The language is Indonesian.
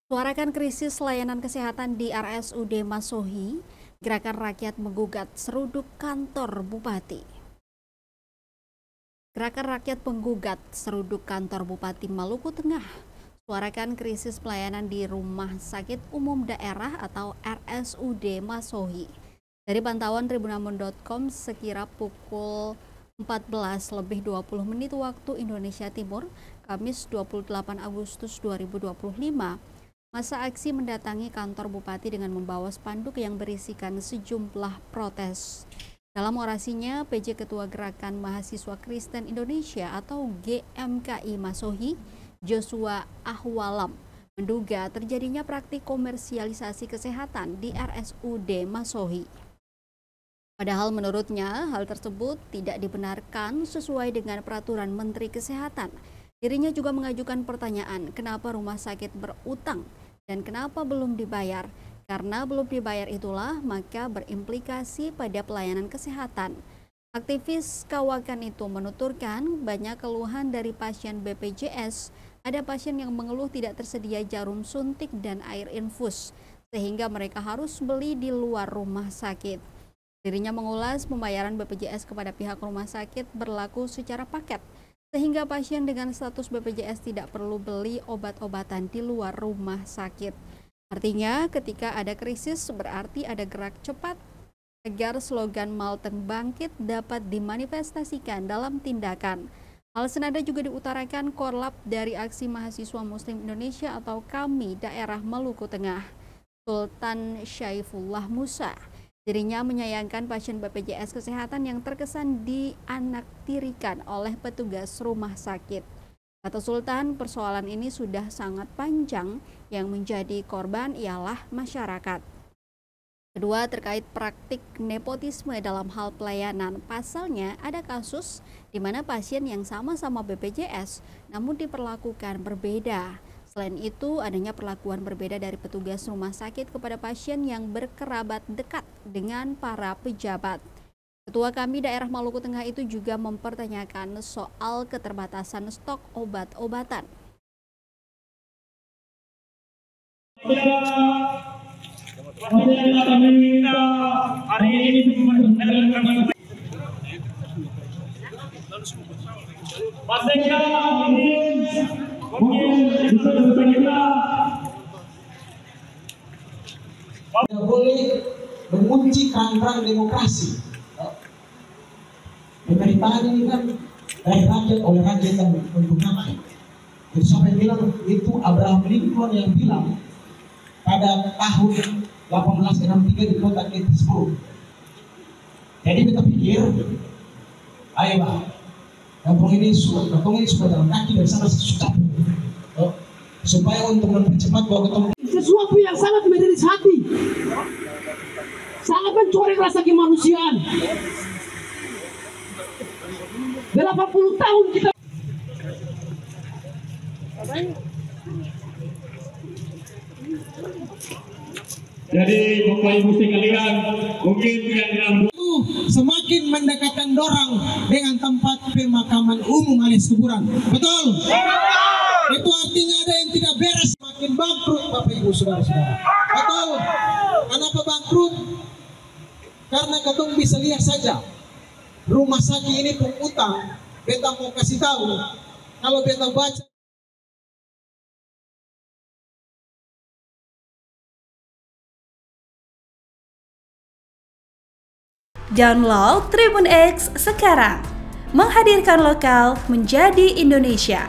Suarakan krisis layanan kesehatan di RSUD Masohi, Gerakan Rakyat menggugat seruduk kantor Bupati. Gerakan Rakyat menggugat seruduk kantor Bupati Maluku Tengah. Suarakan krisis pelayanan di Rumah Sakit Umum Daerah atau RSUD Masohi. Dari pantauan tribunambon.com sekira pukul 14:20 waktu Indonesia Timur, Kamis 28 Agustus 2025, masa aksi mendatangi kantor Bupati dengan membawa spanduk yang berisikan sejumlah protes. Dalam orasinya, PJ Ketua Gerakan Mahasiswa Kristen Indonesia atau GMKI Masohi, Joshua Ahwalam, menduga terjadinya praktik komersialisasi kesehatan di RSUD Masohi. Padahal menurutnya hal tersebut tidak dibenarkan sesuai dengan peraturan Menteri Kesehatan. Dirinya juga mengajukan pertanyaan kenapa rumah sakit berutang dan kenapa belum dibayar. Karena belum dibayar itulah maka berimplikasi pada pelayanan kesehatan. Aktivis kawakan itu menuturkan banyak keluhan dari pasien BPJS. Ada pasien yang mengeluh tidak tersedia jarum suntik dan air infus, sehingga mereka harus beli di luar rumah sakit. Dirinya mengulas pembayaran BPJS kepada pihak rumah sakit berlaku secara paket, sehingga pasien dengan status BPJS tidak perlu beli obat-obatan di luar rumah sakit. Artinya ketika ada krisis berarti ada gerak cepat agar slogan Malteng Bangkit dapat dimanifestasikan dalam tindakan. Hal senada juga diutarakan Korlap dari Aksi Mahasiswa Muslim Indonesia atau KAMI Daerah Maluku Tengah, Sultan Syaifullah Musa. Dirinya menyayangkan pasien BPJS Kesehatan yang terkesan dianaktirikan oleh petugas rumah sakit. Kata Sultan, persoalan ini sudah sangat panjang, yang menjadi korban ialah masyarakat. Kedua, terkait praktik nepotisme dalam hal pelayanan. Pasalnya ada kasus di mana pasien yang sama-sama BPJS namun diperlakukan berbeda. Selain itu, adanya perlakuan berbeda dari petugas rumah sakit kepada pasien yang berkerabat dekat dengan para pejabat. Ketua KAMI Daerah Maluku Tengah itu juga mempertanyakan soal keterbatasan stok obat-obatan. Tidak boleh mengunci kerang-kerang demokrasi. Pemerintahan ini kan dari rakyat, oleh rakyat dan untuk rakyat. Jadi siapa yang bilang itu? Abraham Lincoln yang bilang pada tahun 1863 di kota Gettysburg. Jadi kita pikir, ayo Pak, kampung ini sudah dalam kaki dari sana susah. Supaya untuk mempercepat bahwa ketemu sesuatu yang sangat menjadi hati, sangat mencoreng rasa kemanusiaan. 80 tahun kita. Jadi Bapak Ibu sekalian, mungkin yang dalam semakin mendekatkan dorang dengan tempat pemakaman umum alias kuburan. Betul? Itu artinya ada yang tidak beres, semakin bangkrut Bapak Ibu Saudara-saudara. Betul? Kenapa bangkrut? Karena ketong bisa lihat saja rumah sakit ini pengutang. Beta mau kasih tahu, kalau beta baca Download Tribun X sekarang, menghadirkan lokal menjadi Indonesia.